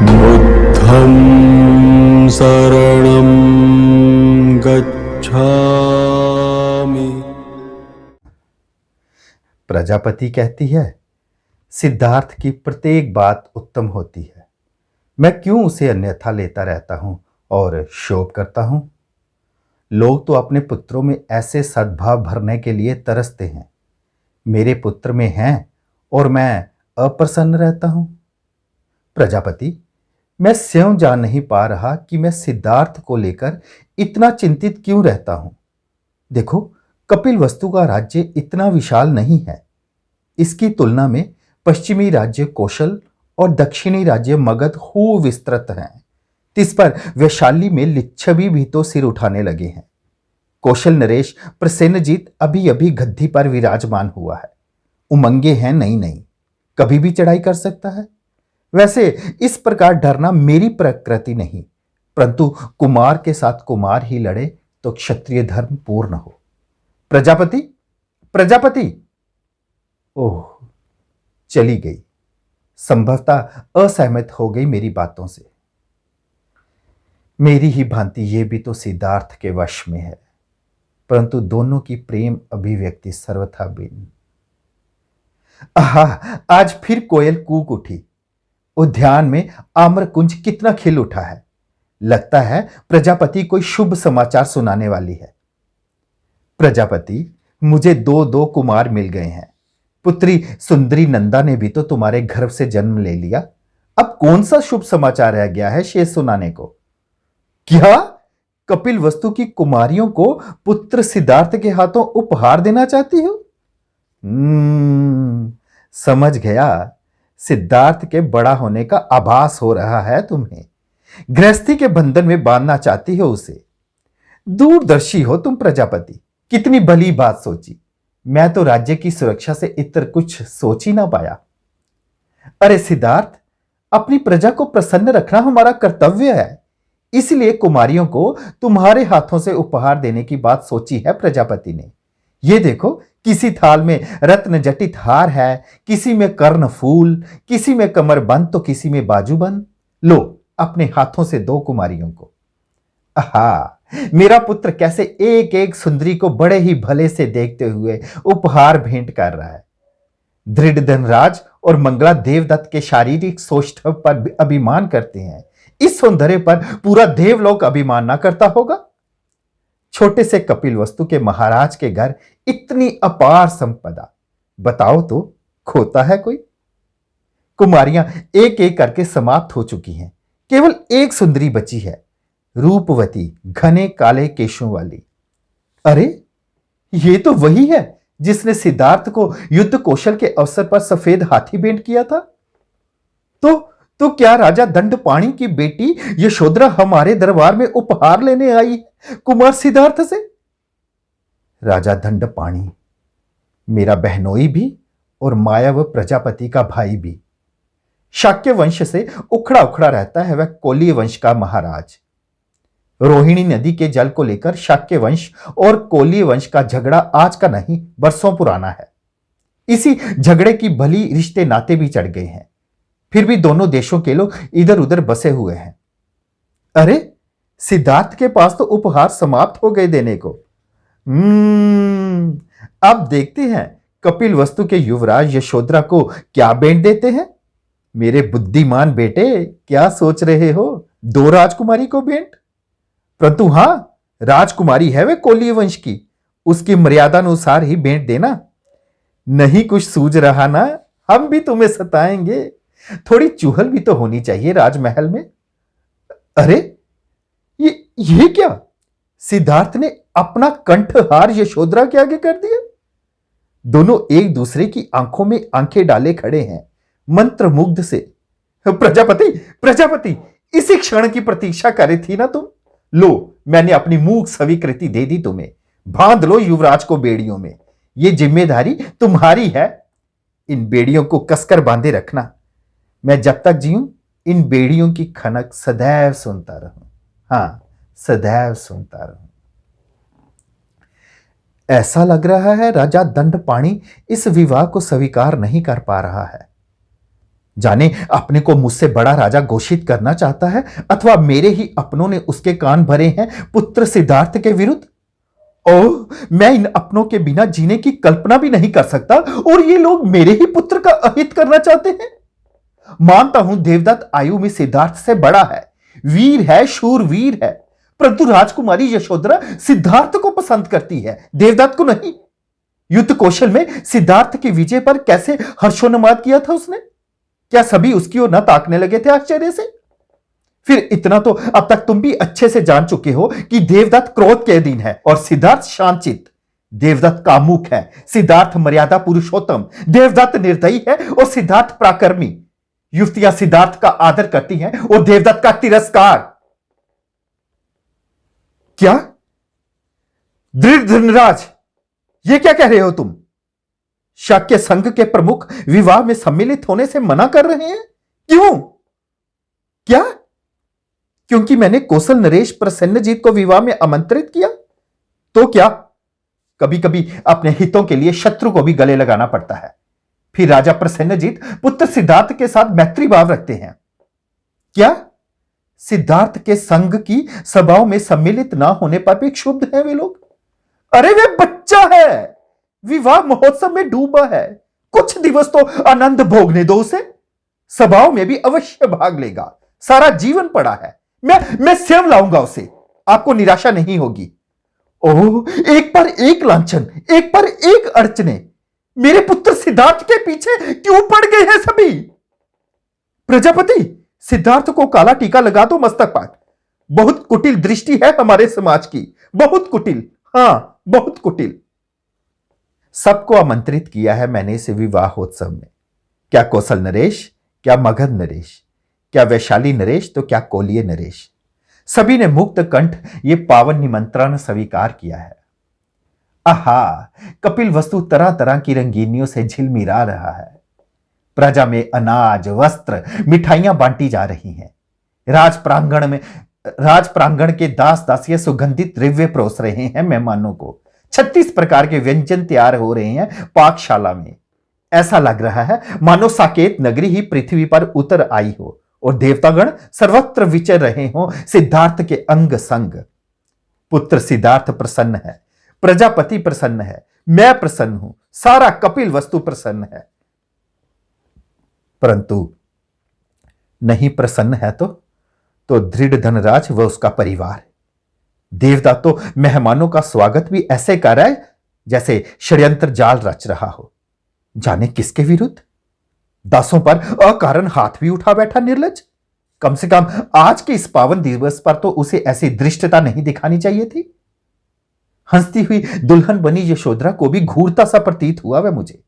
बुद्धं शरणं गच्छामि। प्रजापति कहती है, सिद्धार्थ की प्रत्येक बात उत्तम होती है, मैं क्यों उसे अन्यथा लेता रहता हूं और शोक करता हूं। लोग तो अपने पुत्रों में ऐसे सद्भाव भरने के लिए तरसते हैं, मेरे पुत्र में हैं और मैं अप्रसन्न रहता हूं। प्रजापति, मैं स्वयं जान नहीं पा रहा कि मैं सिद्धार्थ को लेकर इतना चिंतित क्यों रहता हूं। देखो, कपिल वस्तु का राज्य इतना विशाल नहीं है। इसकी तुलना में पश्चिमी राज्य कौशल और दक्षिणी राज्य मगध खूब विस्तृत हैं। इस पर वैशाली में लिच्छवी भी तो सिर उठाने लगे हैं। कौशल नरेश प्रसेनजीत अभी अभी गद्दी पर विराजमान हुआ है। उमंगे हैं नई नई, कभी भी चढ़ाई कर सकता है। वैसे इस प्रकार डरना मेरी प्रकृति नहीं, परंतु कुमार के साथ कुमार ही लड़े तो क्षत्रिय धर्म पूर्ण हो। प्रजापति, प्रजापति। ओह, चली गई। संभवतः असहमत हो गई मेरी बातों से। मेरी ही भांति ये भी तो सिद्धार्थ के वश में है, परंतु दोनों की प्रेम अभिव्यक्ति सर्वथा भिन्न। आहा, आज फिर कोयल कूक उठी। उद्यान में आम्रकुंज कितना खिल उठा है। लगता है प्रजापति कोई शुभ समाचार सुनाने वाली है। प्रजापति, मुझे दो दो कुमार मिल गए हैं। पुत्री सुंदरी नंदा ने भी तो तुम्हारे गर्भ से जन्म ले लिया। अब कौन सा शुभ समाचार रह गया है शेष सुनाने को? क्या कपिल वस्तु की कुमारियों को पुत्र सिद्धार्थ के हाथों उपहार देना चाहती हो? समझ गया। सिद्धार्थ के बड़ा होने का आभास हो रहा है तुम्हें। गृहस्थी के बंधन में बांधना चाहती हो उसे। दूरदर्शी हो तुम प्रजापति, कितनी भली बात सोची। मैं तो राज्य की सुरक्षा से इतर कुछ सोच ही ना पाया। अरे सिद्धार्थ, अपनी प्रजा को प्रसन्न रखना हमारा कर्तव्य है, इसलिए कुमारियों को तुम्हारे हाथों से उपहार देने की बात सोची है प्रजापति ने। ये देखो, किसी थाल में रत्न जटित हार है, किसी में कर्ण फूल, किसी में कमरबंद तो किसी में बाजूबंद। लो, अपने हाथों से दो कुमारियों को। आहा, मेरा पुत्र कैसे एक एक सुंदरी को बड़े ही भले से देखते हुए उपहार भेंट कर रहा है। दृढ़ धनराज और मंगला देवदत्त के शारीरिक सौष्ठव पर अभिमान करते हैं, इस सौंदर्य पर पूरा देवलोक अभिमान ना करता होगा। छोटे से कपिल वस्तु के महाराज के घर इतनी अपार संपदा, बताओ तो खोता है कोई? कुमारियां एक एक करके समाप्त हो चुकी हैं, केवल एक सुंदरी बची है, रूपवती, घने काले केशों वाली। अरे, ये तो वही है जिसने सिद्धार्थ को युद्ध कौशल के अवसर पर सफेद हाथी भेंट किया था। तो क्या राजा दंडपाणी की बेटी यशोधरा हमारे दरबार में उपहार लेने आई है कुमार सिद्धार्थ से? राजा दंडपाणी मेरा बहनोई भी और मायाव प्रजापति का भाई भी। शाक्य वंश से उखड़ा उखड़ा रहता है वह कोलीय वंश का महाराज। रोहिणी नदी के जल को लेकर शाक्य वंश और कोलीय वंश का झगड़ा आज का नहीं, बरसों पुराना है। इसी झगड़े की भली रिश्ते नाते भी चढ़ गए हैं, फिर भी दोनों देशों के लोग इधर उधर बसे हुए हैं। अरे, सिद्धार्थ के पास तो उपहार समाप्त हो गए देने को। अब देखते हैं कपिल वस्तु के युवराज यशोधरा को क्या भेंट देते हैं। मेरे बुद्धिमान बेटे, क्या सोच रहे हो? दो राजकुमारी को भेंट? परंतु हां, राजकुमारी है वे कोलीय वंश की, उसकी मर्यादा अनुसार ही भेंट देना। नहीं कुछ सूझ रहा ना? हम भी तुम्हें सताएंगे। थोड़ी चुहल भी तो होनी चाहिए राजमहल में। अरे, ये क्या? सिद्धार्थ ने अपना कंठहार यशोधरा के आगे कर दिया। दोनों एक दूसरे की आंखों में आंखें डाले खड़े हैं, मंत्रमुग्ध से। प्रजापति, प्रजापति, इसी क्षण की प्रतीक्षा कर रही थी ना तुम? लो, मैंने अपनी मूक स्वीकृति दे दी तुम्हें। बांध लो युवराज को बेड़ियों में। ये जिम्मेदारी तुम्हारी है। इन बेड़ियों को कसकर बांधे रखना। मैं जब तक जीऊं इन बेड़ियों की खनक सदैव सुनता रहूं। हां, सदैव सुनता रहूं। ऐसा लग रहा है राजा दंडपाणी इस विवाह को स्वीकार नहीं कर पा रहा है। जाने अपने को मुझसे बड़ा राजा घोषित करना चाहता है, अथवा मेरे ही अपनों ने उसके कान भरे हैं पुत्र सिद्धार्थ के विरुद्ध। ओह, मैं इन अपनों के बिना जीने की कल्पना भी नहीं कर सकता, और ये लोग मेरे ही पुत्र का अहित करना चाहते हैं। मानता हूं देवदत्त आयु में सिद्धार्थ से बड़ा है, वीर है, शूरवीर है, परंतु राजकुमारी यशोधरा सिद्धार्थ को पसंद करती है, देवदत्त को नहीं। युद्ध कौशल में सिद्धार्थ की विजय पर कैसे हर्षोन्माद किया था उसने। क्या सभी उसकी ओर न ताकने लगे थे आश्चर्य से। फिर इतना तो अब तक तुम भी अच्छे से जान चुके हो कि देवदत्त क्रोध के अधीन है और सिद्धार्थ शांतचित्त। देवदत्त कामुक है, सिद्धार्थ मर्यादा पुरुषोत्तम। देवदत्त निर्दयी है और सिद्धार्थ पराक्रमी। युवतियां सिद्धार्थ का आदर करती हैं और देवदत्त का तिरस्कार। क्या दृढ़ धनराज, ये क्या कह रहे हो तुम? शाक्य संघ के प्रमुख विवाह में सम्मिलित होने से मना कर रहे हैं? क्यों? क्या? क्योंकि मैंने कौशल नरेश प्रसन्नजीत को विवाह में आमंत्रित किया? तो क्या? कभी कभी अपने हितों के लिए शत्रु को भी गले लगाना पड़ता है। फिर राजा प्रसन्नजीत पुत्र सिद्धार्थ के साथ मैत्री भाव रखते हैं। क्या? सिद्धार्थ के संघ की सभाओं में सम्मिलित ना होने पर भी क्षुब्ध हैं वे लोग? अरे वे बच्चा है, विवाह महोत्सव में डूबा है, कुछ दिवस तो आनंद भोगने दो उसे। सभाओं में भी अवश्य भाग लेगा, सारा जीवन पड़ा है। मैं स्वयं लाऊंगा उसे, आपको निराशा नहीं होगी। ओह, एक पर एक लांछन, एक पर एक अड़चने। मेरे पुत्र सिद्धार्थ के पीछे क्यों पड़ गए हैं सभी? प्रजापति, सिद्धार्थ को काला टीका लगा दो मस्तक पर। बहुत कुटिल दृष्टि है हमारे समाज की, बहुत कुटिल, हां बहुत कुटिल। सबको आमंत्रित किया है मैंने इस विवाहोत्सव में। क्या कौशल नरेश, क्या मगध नरेश, क्या वैशाली नरेश, तो क्या कोलिय नरेश, सभी ने मुक्त कंठ ये पावन निमंत्रण स्वीकार किया है। आहा, कपिल वस्तु तरह तरह की रंगीनियों से झिलमिला रहा है। प्रजा में अनाज, वस्त्र, मिठाइयां बांटी जा रही हैं। राज प्रांगण के दास दासियां सुगंधित द्रव्य परोस रहे हैं मेहमानों को। 36 प्रकार के व्यंजन तैयार हो रहे हैं पाकशाला में। ऐसा लग रहा है मानो साकेत नगरी ही पृथ्वी पर उतर आई हो और देवतागण सर्वत्र विचर रहे हो सिद्धार्थ के अंग संग। पुत्र सिद्धार्थ प्रसन्न है, प्रजापति प्रसन्न है, मैं प्रसन्न हूं, सारा कपिल वस्तु प्रसन्न है। परंतु नहीं प्रसन्न है तो दृढ़ धनराज व उसका परिवार। देवता तो मेहमानों का स्वागत भी ऐसे कर रहा है जैसे षड्यंत्र जाल रच रहा हो। जाने किसके विरुद्ध? दासों पर अकारण हाथ भी उठा बैठा निर्लज। कम से कम आज के इस पावन दिवस पर तो उसे ऐसी धृष्टता नहीं दिखानी चाहिए थी। हंसती हुई दुल्हन बनी यशोधरा को भी घूरता सा प्रतीत हुआ वह मुझे।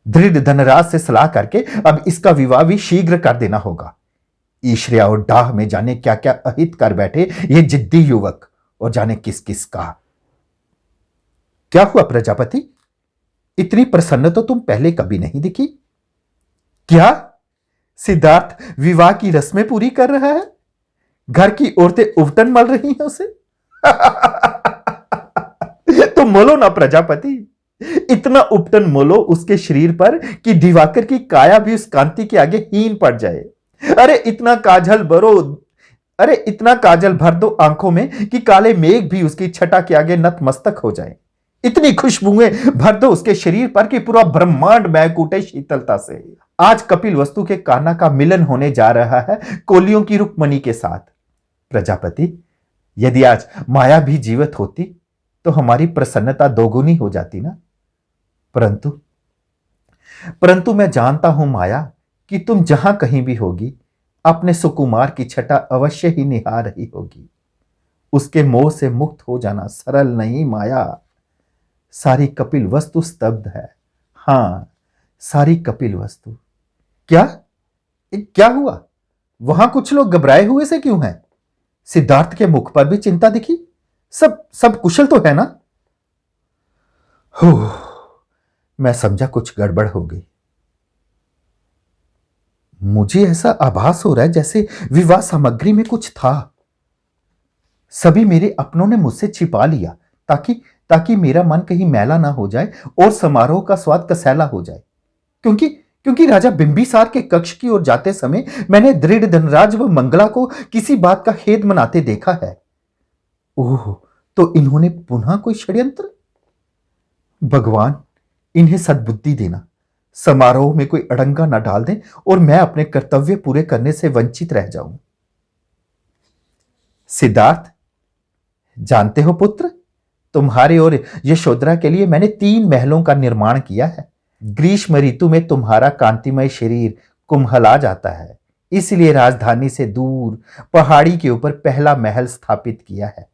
दृढ़ धनराज से सलाह करके अब इसका विवाह भी शीघ्र कर देना होगा। ईश्वरिया और डाह में जाने क्या क्या अहित कर बैठे ये जिद्दी युवक, और जाने किस किस का। क्या हुआ प्रजापति? इतनी प्रसन्न तो तुम पहले कभी नहीं दिखी। क्या सिद्धार्थ विवाह की रस्में पूरी कर रहा है? घर की औरतें उबटन मल रही हैं उसे? तो मोलो ना प्रजापति, इतना उपटन मोलो उसके शरीर पर कि दिवाकर की काया भी उस कांति के आगे हीन पड़ जाए। अरे इतना काजल भर दो आंखों में कि काले मेघ भी उसकी छटा के आगे नतमस्तक हो जाए। इतनी खुशबुएं भर दो उसके शरीर पर कि पूरा ब्रह्मांड महक उठे शीतलता से। आज कपिल वस्तु के कान्हा का मिलन होने जा रहा है कोलियों की रुक्मणी के साथ। प्रजापति, यदि आज माया भी जीवित होती तो हमारी प्रसन्नता दोगुनी हो जाती ना। परंतु मैं जानता हूं माया कि तुम जहां कहीं भी होगी अपने सुकुमार की छटा अवश्य ही निहार रही होगी। उसके मोह से मुक्त हो जाना सरल नहीं माया। सारी कपिल वस्तु स्तब्ध है। हां, सारी कपिल वस्तु। क्या हुआ? वहां कुछ लोग घबराए हुए से क्यों हैं? सिद्धार्थ के मुख पर भी चिंता दिखी। सब कुशल तो है ना? मैं समझा कुछ गड़बड़ हो गई। मुझे ऐसा आभास हो रहा है जैसे विवाह सामग्री में कुछ था। सभी मेरे अपनों ने मुझसे छिपा लिया ताकि मेरा मन कहीं मैला ना हो जाए और समारोह का स्वाद कसैला हो जाए। क्योंकि क्योंकि राजा बिंबिसार के कक्ष की ओर जाते समय मैंने दृढ़ धनराज व मंगला को किसी बात का खेद मनाते देखा है। ओह, तो इन्होंने पुनः कोई षड्यंत्र? भगवान इन्हें सद्बुद्धि देना, समारोह में कोई अड़ंगा न डाल दें और मैं अपने कर्तव्य पूरे करने से वंचित रह जाऊं। सिद्धार्थ, जानते हो पुत्र, तुम्हारे और यशोधरा के लिए मैंने 3 महलों का निर्माण किया है। ग्रीष्म ऋतु में तुम्हारा कांतिमय शरीर कुम्हला जाता है, इसलिए राजधानी से दूर पहाड़ी के ऊपर पहला महल स्थापित किया है।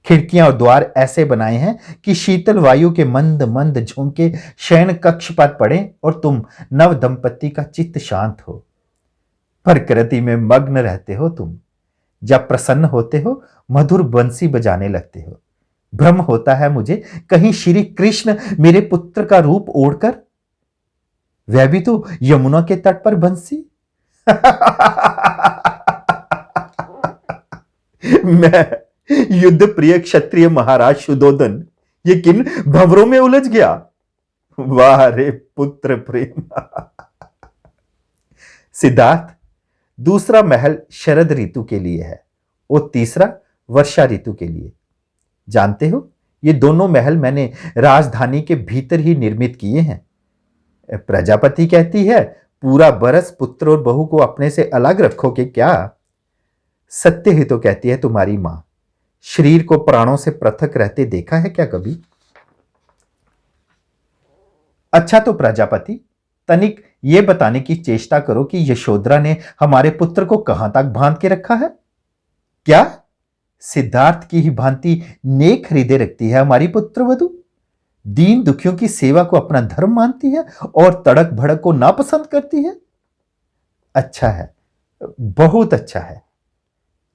खिड़कियां और द्वार ऐसे बनाए हैं कि शीतल वायु के मंद मंद झोंके शयन कक्ष पर पड़े और तुम नव दंपति का चित्त शांत हो। प्रकृति में मग्न रहते हो तुम। जब प्रसन्न होते हो मधुर बंसी बजाने लगते हो। भ्रम होता है मुझे कहीं श्री कृष्ण मेरे पुत्र का रूप ओढ़कर, वह भी तो यमुना के तट पर बंसी। मैं युद्ध प्रिय क्षत्रिय महाराज शुद्धोधन ये किन भंवरों में उलझ गया। वाह रे पुत्र प्रेम। सिद्धार्थ, दूसरा महल शरद ऋतु के लिए है और तीसरा वर्षा ऋतु के लिए। जानते हो, ये दोनों महल मैंने राजधानी के भीतर ही निर्मित किए हैं। प्रजापति कहती है पूरा बरस पुत्र और बहू को अपने से अलग रखोगे क्या? सत्य ही तो कहती है तुम्हारी मां। शरीर को प्राणों से पृथक रहते देखा है क्या कभी? अच्छा तो प्रजापति, तनिक ये बताने की चेष्टा करो कि यशोधरा ने हमारे पुत्र को कहां तक बांध के रखा है? क्या सिद्धार्थ की ही भांति नेक हृदय रखती है हमारी पुत्र वधु? दीन दुखियों की सेवा को अपना धर्म मानती है और तड़क भड़क को नापसंद करती है? अच्छा है, बहुत अच्छा है।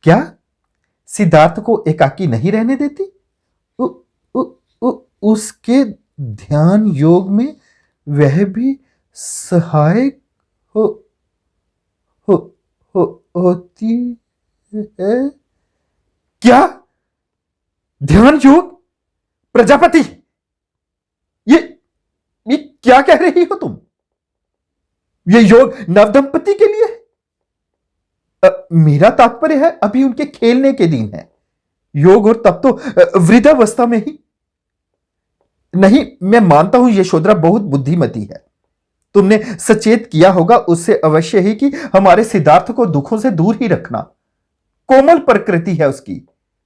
क्या सिद्धार्थ को एकाकी नहीं रहने देती? उ, उ, उ, उसके ध्यान योग में वह भी सहायक हो होती है? क्या ध्यान योग? प्रजापति, ये क्या कह रही हो तुम? ये योग नवदंपति के लिए है? मेरा तात्पर्य है अभी उनके खेलने के दिन है। योग और तब तो वृद्धावस्था में ही। नहीं, मैं मानता हूं यशोधरा बहुत बुद्धिमती है। तुमने सचेत किया होगा उससे अवश्य ही कि हमारे सिद्धार्थ को दुखों से दूर ही रखना। कोमल प्रकृति है उसकी,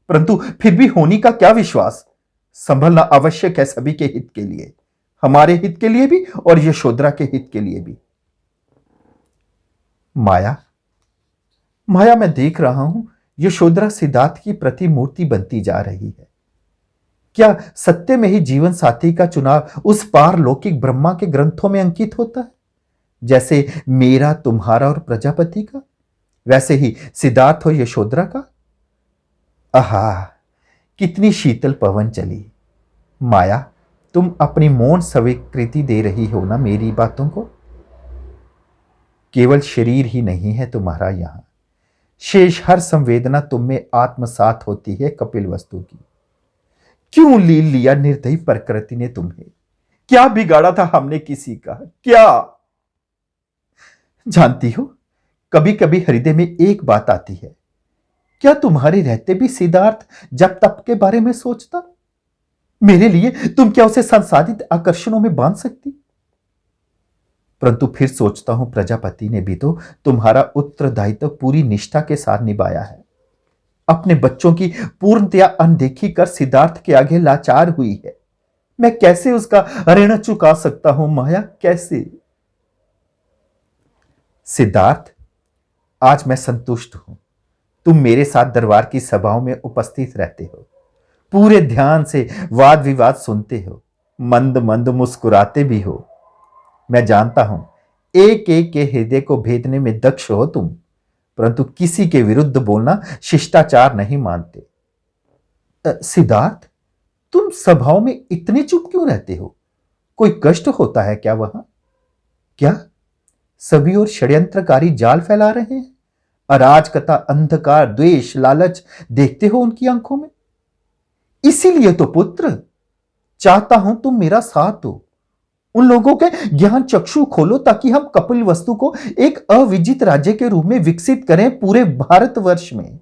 परंतु फिर भी होनी का क्या विश्वास। संभलना आवश्यक है सभी के हित के लिए, हमारे हित के लिए भी और यशोधरा के हित के लिए भी। माया, मैं देख रहा हूं यशोधरा सिद्धार्थ की प्रतिमूर्ति बनती जा रही है। क्या सत्य में ही जीवन साथी का चुनाव उस पारलौकिक ब्रह्मा के ग्रंथों में अंकित होता है? जैसे मेरा, तुम्हारा और प्रजापति का, वैसे ही सिद्धार्थ और यशोधरा का। आहा, कितनी शीतल पवन चली। माया, तुम अपनी मौन स्वीकृति दे रही हो ना मेरी बातों को? केवल शरीर ही नहीं है तुम्हारा यहां, शेष हर संवेदना तुम में आत्मसात होती है कपिल वस्तु की। क्यों लील लिया निर्दयी प्रकृति ने तुम्हें? क्या बिगाड़ा था हमने किसी का? क्या जानती हो, कभी कभी हृदय में एक बात आती है, क्या तुम्हारे रहते भी सिद्धार्थ जब तप के बारे में सोचता? मेरे लिए तुम क्या उसे संसाधित आकर्षणों में बांध सकती? परंतु फिर सोचता हूं प्रजापति ने भी तो तुम्हारा उत्तरदायित्व पूरी निष्ठा के साथ निभाया है। अपने बच्चों की पूर्णतया अनदेखी कर सिद्धार्थ के आगे लाचार हुई है। मैं कैसे उसका ऋण चुका सकता हूं माया, कैसे? सिद्धार्थ, आज मैं संतुष्ट हूं। तुम मेरे साथ दरबार की सभाओं में उपस्थित रहते हो, पूरे ध्यान से वाद विवाद सुनते हो, मंद मंद मुस्कुराते भी हो। मैं जानता हूं एक एक के हृदय को भेदने में दक्ष हो तुम, परंतु किसी के विरुद्ध बोलना शिष्टाचार नहीं मानते। सिद्धार्थ, तुम सभाओं में इतने चुप क्यों रहते हो? कोई कष्ट होता है क्या वहां? क्या सभी और षड्यंत्रकारी जाल फैला रहे हैं? अराजकता, अंधकार, द्वेष, लालच देखते हो उनकी आंखों में? इसीलिए तो पुत्र चाहता हूं तुम मेरा साथ दो, उन लोगों के ज्ञान चक्षु खोलो ताकि हम कपिल वस्तु को एक अविजित राज्य के रूप में विकसित करें पूरे भारतवर्ष में।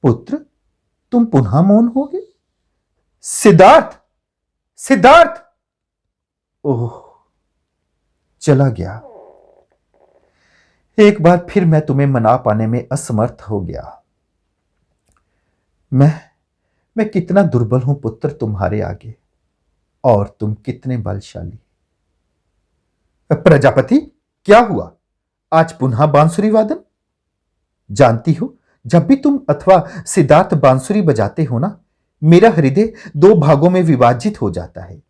पुत्र, तुम पुनः मौन हो गए। सिद्धार्थ, सिद्धार्थ! ओह, चला गया। एक बार फिर मैं तुम्हें मना पाने में असमर्थ हो गया। मैं कितना दुर्बल हूं पुत्र तुम्हारे आगे, और तुम कितने बलशाली। प्रजापति, क्या हुआ? आज पुनः बांसुरी वादन? जानती हो, जब भी तुम अथवा सिद्धार्थ बांसुरी बजाते हो ना, मेरा हृदय दो भागों में विभाजित हो जाता है।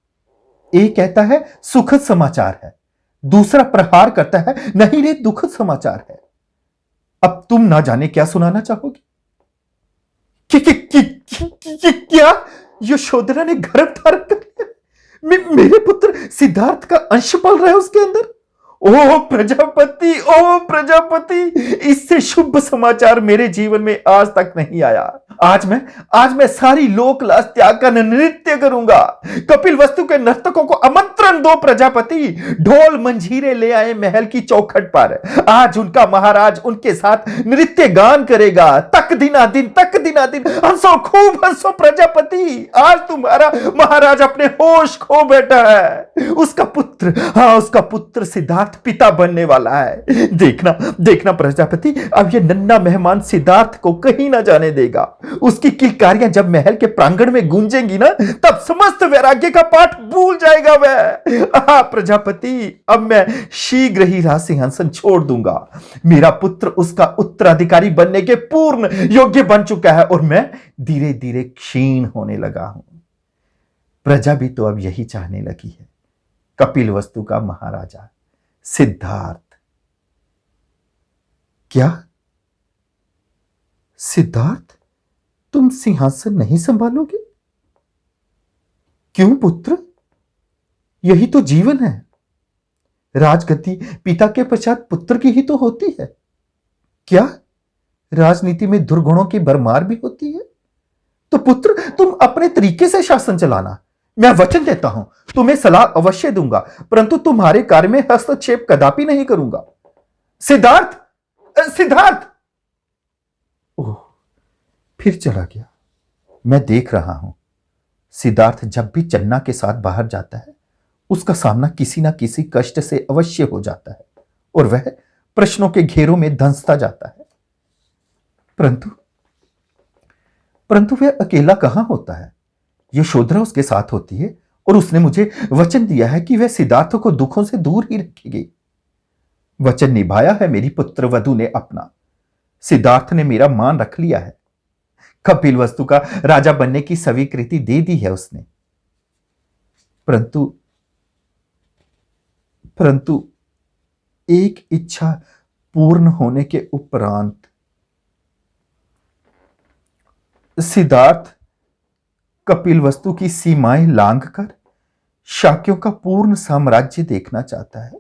एक कहता है सुखद समाचार है, दूसरा प्रहार करता है नहीं रे दुखद समाचार है। अब तुम ना जाने क्या सुनाना चाहोगे? क्या यशोधरा ने गर्भ धारण कर लिया? मेरे पुत्र सिद्धार्थ का अंश पल रहा है उसके अंदर। ओ प्रजापति, ओ प्रजापति! इससे शुभ समाचार मेरे जीवन में आज तक नहीं आया। आज मैं सारी लोक लाज त्याग कर नृत्य करूंगा। कपिल वस्तु के नर्तकों को आमंत्रण दो प्रजापति। ढोल मंजीरे ले आए महल की चौखट पर। आज उनका महाराज उनके साथ नृत्य गान करेगा। तक दिना दिन हंसो, खूब हंसो प्रजापति। आज तुम्हारा महाराज अपने होश खो बैठा है। उसका पुत्र सिद्धार्थ पिता बनने वाला है। देखना प्रजापति, अब यह नन्हा मेहमान सिद्धार्थ को कहीं ना जाने देगा। उसकी किलकारियां जब महल के प्रांगण में गूंजेंगी ना, तब समस्त वैराग्य का पाठ भूल जाएगा वह। प्रजापति, अब मैं शीघ्र ही राज सिंहासन छोड़ दूंगा। मेरा पुत्र उसका उत्तराधिकारी बनने के पूर्ण योग्य बन चुका है, और मैं धीरे धीरे क्षीण होने लगा हूं। प्रजा भी तो अब यही चाहने लगी है, कपिल वस्तु का महाराजा सिद्धार्थ। क्या सिद्धार्थ, तुम सिंहासन नहीं संभालोगे? क्यों पुत्र? यही तो जीवन है। राजगद्दी पिता के पश्चात पुत्र की ही तो होती है। क्या राजनीति में दुर्गुणों की भरमार भी होती है? तो पुत्र, तुम अपने तरीके से शासन चलाना। मैं वचन देता हूं, तुम्हें सलाह अवश्य दूंगा, परंतु तुम्हारे कार्य में हस्तक्षेप कदापि नहीं करूंगा। सिद्धार्थ, सिद्धार्थ! ओह, फिर चला गया। मैं देख रहा हूं, सिद्धार्थ जब भी चन्ना के साथ बाहर जाता है, उसका सामना किसी ना किसी कष्ट से अवश्य हो जाता है, और वह प्रश्नों के घेरों में धंसता जाता है। परंतु वह अकेला कहां होता है? यशोधरा उसके साथ होती है, और उसने मुझे वचन दिया है कि वह सिद्धार्थ को दुखों से दूर ही रखेगी। वचन निभाया है मेरी पुत्र वधू ने अपना। सिद्धार्थ ने मेरा मान रख लिया है। कपिल वस्तु का राजा बनने की स्वीकृति दे दी है उसने। परंतु एक इच्छा पूर्ण होने के उपरांत सिद्धार्थ कपिल वस्तु की सीमाएं लांघकर शाक्यों का पूर्ण साम्राज्य देखना चाहता है।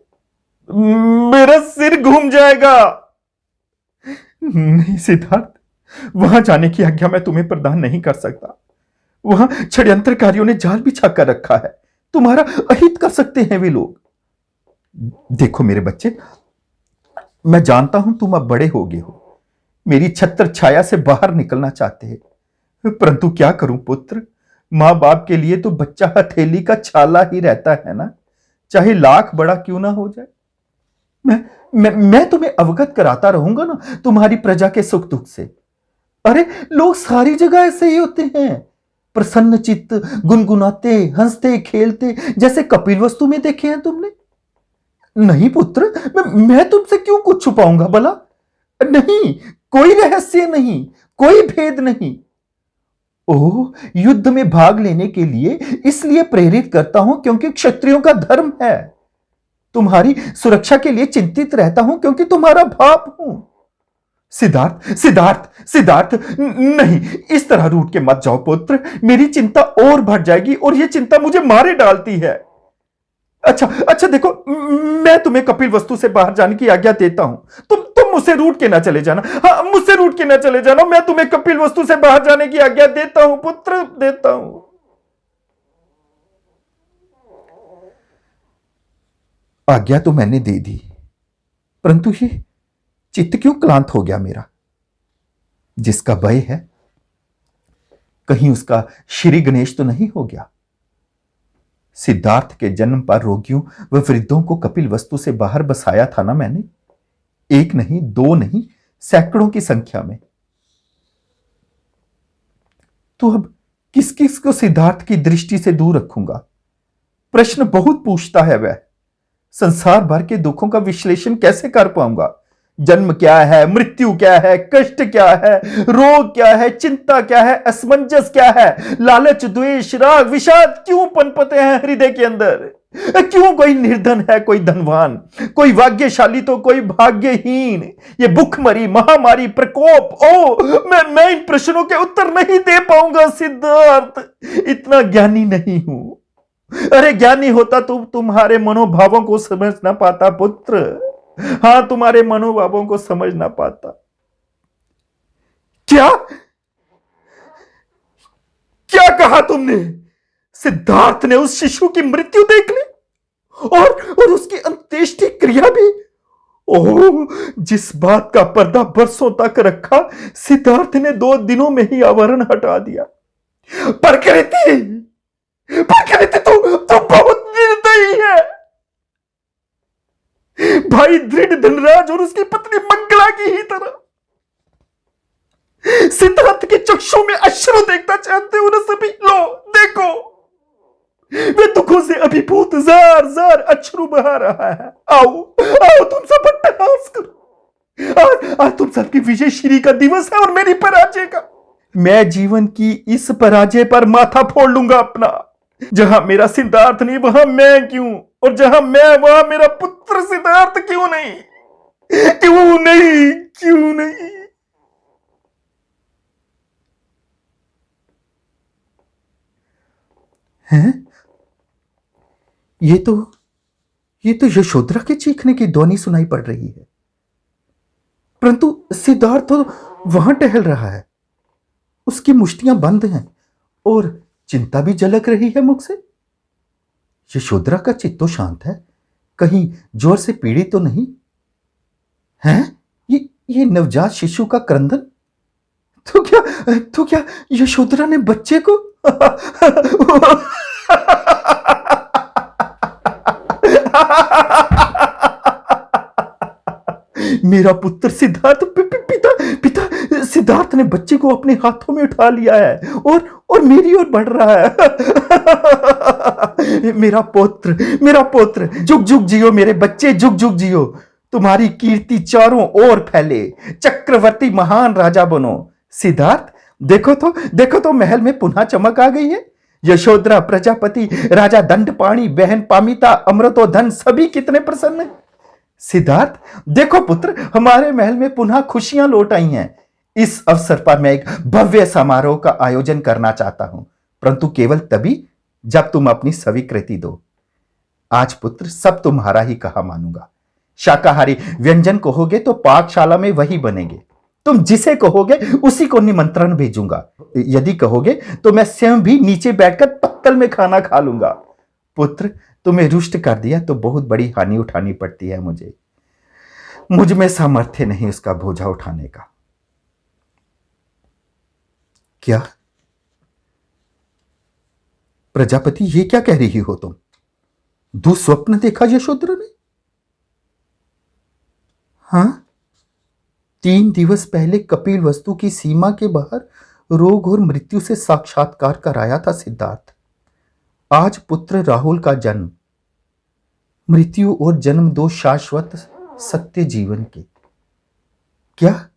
मेरा सिर घूम जाएगा। नहीं सिद्धार्थ, वहां जाने की आज्ञा मैं तुम्हें प्रदान नहीं कर सकता। वहां षड्यंत्रकारियों ने जाल बिछा कर रखा है। तुम्हारा अहित कर सकते हैं वे लोग। देखो मेरे बच्चे, मैं जानता हूं तुम अब बड़े हो गए हो, मेरी छत्र छाया से बाहर निकलना चाहते हैं, परंतु क्या करूं पुत्र, मां बाप के लिए तो बच्चा हथेली का छाला ही रहता है ना, चाहे लाख बड़ा क्यों ना हो जाए। मैं तुम्हें अवगत कराता रहूंगा ना तुम्हारी प्रजा के सुख दुख से। अरे लोग सारी जगह ऐसे ही होते हैं, प्रसन्न चित्त, गुनगुनाते, हंसते खेलते, जैसे कपिल वस्तु में देखे हैं तुमने। नहीं पुत्र, मैं तुमसे क्यों कुछ छुपाऊंगा भला। नहीं, कोई रहस्य नहीं, कोई भेद नहीं। ओह, युद्ध में भाग लेने के लिए इसलिए प्रेरित करता हूं क्योंकि क्षत्रियों का धर्म है। तुम्हारी सुरक्षा के लिए चिंतित रहता हूं क्योंकि तुम्हारा बाप हूं। सिद्धार्थ, सिद्धार्थ, सिद्धार्थ, नहीं, इस तरह रूठ के मत जाओ पुत्र, मेरी चिंता और बढ़ जाएगी और यह चिंता मुझे मारे डालती है। अच्छा देखो, मैं तुम्हें कपिल वस्तु से बाहर जाने की आज्ञा देता हूं। तुम मुझसे रूठ के ना चले जाना। हाँ, मुझसे रूठ के ना चले जाना। मैं तुम्हें कपिल वस्तु से बाहर जाने की आज्ञा देता हूं पुत्र, देता हूं। आज्ञा तो मैंने दे दी, परंतु ये चित्त क्यों क्लांत हो गया मेरा। जिसका भय है, कहीं उसका श्री गणेश तो नहीं हो गया। सिद्धार्थ के जन्म पर रोगियों व वृद्धों को कपिल वस्तु से बाहर बसाया था ना मैंने, एक नहीं, दो नहीं, सैकड़ों की संख्या में। तो अब किस किस को सिद्धार्थ की दृष्टि से दूर रखूंगा। प्रश्न बहुत पूछता है वह। संसार भर के दुखों का विश्लेषण कैसे कर पाऊंगा। जन्म क्या है, मृत्यु क्या है, कष्ट क्या है, रोग क्या है, चिंता क्या है, असमंजस क्या है, लालच, द्वेष, राग, विषाद क्यों पनपते हैं हृदय के अंदर। क्यों कोई निर्धन है, कोई धनवान, कोई भाग्यशाली तो कोई भाग्यहीन। ये भूखमरी, महामारी, प्रकोप, मैं इन प्रश्नों के उत्तर नहीं दे पाऊंगा सिद्धार्थ। इतना ज्ञानी नहीं हूं। अरे ज्ञानी होता तो तुम्हारे मनोभावों को समझ ना पाता पुत्र। हां, तुम्हारे मनोभावों को समझ ना पाता। क्या क्या कहा तुमने। सिद्धार्थ ने उस शिशु की मृत्यु देख ली और उसकी अंत्येष्टि क्रिया भी। ओह, जिस बात का पर्दा बरसों तक रखा, सिद्धार्थ ने 2 दिनों में ही आवरण हटा दिया। प्रकृति तो बहुत निर्दयी है। भाई दृढ़ धनराज और उसकी पत्नी मंगला की ही तरह सिद्धार्थ के चक्षुओं में अश्रु देखना चाहते हो ना सभी। लो देखो, वे दुखों से अभिभूत जार जार अश्रु बहा रहा है। आओ तुम सब अट्टहास करो। आज तुम सबकी विजय श्री का दिवस है और मेरी पराजय का। मैं जीवन की इस पराजय पर माथा फोड़ लूंगा अपना। जहां मेरा सिद्धार्थ नहीं वहां मैं क्यों, और जहां मैं वहां मेरा पुत्र सिद्धार्थ क्यों नहीं। क्यों नहीं। हैं? ये तो यशोधरा के चीखने की ध्वनि सुनाई पड़ रही है, परंतु सिद्धार्थ तो वहां टहल रहा है। उसकी मुष्टियां बंद हैं और चिंता भी झलक रही है मुख से। यशोधरा का चित्त तो शांत है, कहीं जोर से पीड़ित तो नहीं है। ये नवजात शिशु का क्रंदन तो क्या यशोधरा ने बच्चे को मेरा पुत्र सिद्धार्थ, पिता सिद्धार्थ ने बच्चे को अपने हाथों में उठा लिया है और मेरी ओर बढ़ रहा है। मेरा पुत्र जुग जुग जियो मेरे बच्चे, जुग जुग जियो। तुम्हारी कीर्ति चारों ओर फैले, चक्रवर्ती महान राजा बनो। सिद्धार्थ देखो तो महल में पुनः चमक आ गई है। यशोधरा, प्रजापति, राजा दंडपाणी, बहन पामिता, अमृतोधन सभी कितने प्रसन्न हैं। सिद्धार्थ देखो पुत्र, हमारे महल में पुनः खुशियां लौट आई हैं। इस अवसर पर मैं एक भव्य समारोह का आयोजन करना चाहता हूं, परंतु केवल तभी जब तुम अपनी स्वीकृति दो। आज पुत्र सब तुम्हारा ही कहा मानूंगा। शाकाहारी व्यंजन कहोगे तो पाकशाला में वही बनेंगे। तुम जिसे कहोगे उसी को निमंत्रण भेजूंगा। यदि कहोगे तो मैं स्वयं भी नीचे बैठकर पत्तल में खाना खा लूंगा। पुत्र, तुम्हें रुष्ट कर दिया तो बहुत बड़ी हानि उठानी पड़ती है मुझ में सामर्थ्य नहीं उसका बोझा उठाने का। क्या प्रजापति, ये क्या कह रही हो तुम। दुस्वप्न देखा यशोधरा ने। हां, 3 दिवस पहले कपिल वस्तु की सीमा के बाहर रोग और मृत्यु से साक्षात्कार कराया था सिद्धार्थ। आज पुत्र राहुल का जन्म। मृत्यु और जन्म 2 शाश्वत सत्य जीवन के। क्या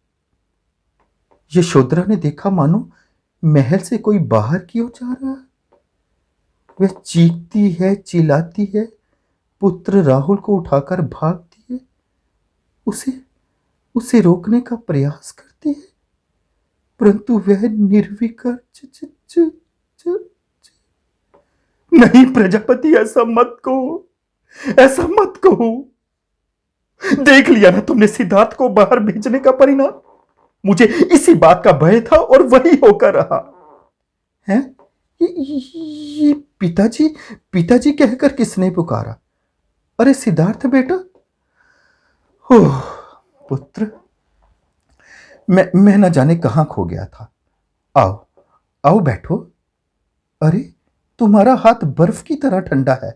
यशोधरा ने देखा मानो महल से कोई बाहर की ओर जा रहा है। वह चीखती है, चिल्लाती है, पुत्र राहुल को उठाकर भागती है, उसे रोकने का प्रयास करती है, परंतु वह निर्विकार। नहीं प्रजापति, ऐसा मत कहो। देख लिया ना तुमने सिद्धार्थ को बाहर भेजने का परिणाम। मुझे इसी बात का भय था और वही होकर रहा है। ये पिताजी कहकर किसने पुकारा। अरे सिद्धार्थ बेटा, ओह पुत्र, मैं न जाने कहां खो गया था। आओ आओ बैठो। अरे तुम्हारा हाथ बर्फ की तरह ठंडा है।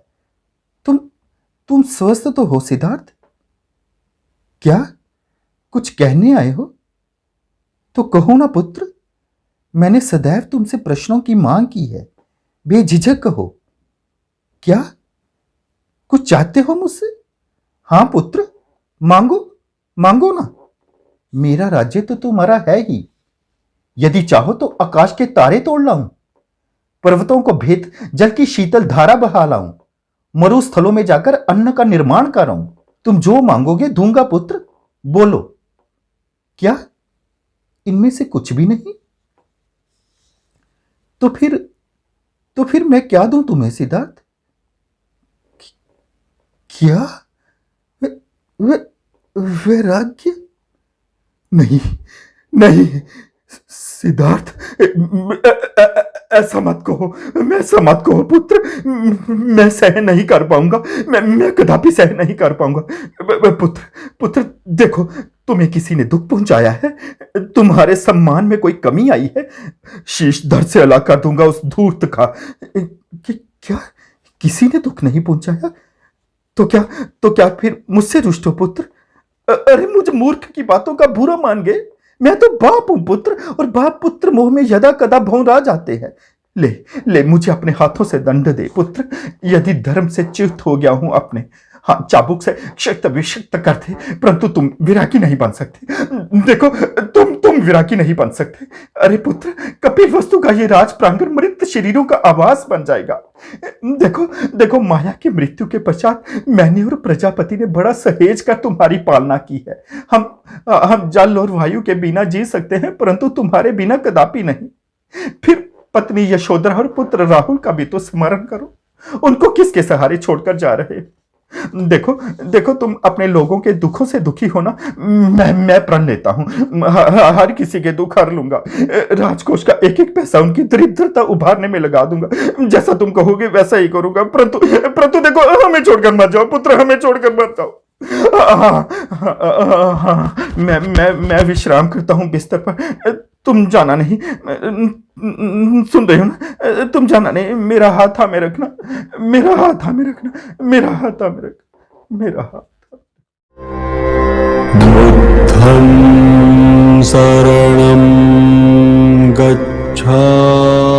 तुम स्वस्थ तो हो सिद्धार्थ? क्या कुछ कहने आए हो? तो कहो ना पुत्र, मैंने सदैव तुमसे प्रश्नों की मांग की है, बेझिझक कहो। क्या कुछ चाहते हो मुझसे? हां पुत्र, मांगो मांगो ना। मेरा राज्य तो तुम्हारा है ही। यदि चाहो तो आकाश के तारे तोड़ लाऊं, पर्वतों को भेद जल की शीतल धारा बहा लाऊं, मरुस्थलों में जाकर अन्न का निर्माण कराऊं। तुम जो मांगोगे दूंगा पुत्र। बोलो, क्या इनमें से कुछ भी नहीं? तो फिर मैं क्या दूं तुम्हें सिद्धार्थ? क्या वैराग्य? नहीं नहीं सिद्धार्थ, ऐसा मत कहो, ऐसा मत कहो पुत्र। मैं सहन नहीं कर पाऊंगा, मैं कदापि सहन नहीं कर पाऊंगा। पुत्र पुत्र देखो, तुम्हें किसी ने दुख पहुंचाया है? तुम्हारे सम्मान में कोई कमी आई है? शीश धड़ से अलग कर दूंगा उस धूर्त का। क्या किसी ने दुख नहीं पहुंचाया? तो क्या फिर मुझसे रुष्ट हो पुत्र? अरे मुझ मूर्ख की बातों का बुरा मान गए? मैं तो बाप हूं पुत्र, और बाप पुत्र मोह में यदा कदा भौंरा जाते हैं। ले मुझे अपने हाथों से दंड दे पुत्र। यदि धर्म से च्युत हो गया हूं अपने, हाँ चाबुक से शक्त विशक्त करते, परंतु तुम विरागी नहीं बन सकते। देखो, तुम विरागी नहीं बन सकते। अरे पुत्र, कपिल वस्तु का ये राज प्रांगण मृत शरीरों का आवास बन जाएगा। देखो माया की मृत्यु के पश्चात मैंने और प्रजापति ने बड़ा सहेज कर तुम्हारी पालना की है। हम जल और वायु के बिना जी सकते हैं, परंतु तुम्हारे बिना कदापि नहीं। फिर पत्नी यशोधरा और पुत्र राहुल का भी तो स्मरण करो। उनको किसके सहारे छोड़कर जा रहे? देखो तुम अपने लोगों के दुखों से दुखी हो ना। मैं प्रण लेता हूं, हर किसी के दुख हर लूंगा। राजकोष का एक एक पैसा उनकी दरिद्रता उभारने में लगा दूंगा। जैसा तुम कहोगे वैसा ही करूंगा। परंतु देखो, हमें छोड़कर मत जाओ पुत्र, हमें छोड़कर मत जाओ। मैं विश्राम करता हूं बिस्तर पर। तुम जाना नहीं, सुन रहे हो ना? तुम जाना नहीं। मेरा हाथ थामे रखना, मेरा हाथ थामे रखना, मेरा हाथ थामे रखना, मेरा हाथ। बुद्धं शरणं गच्छामि।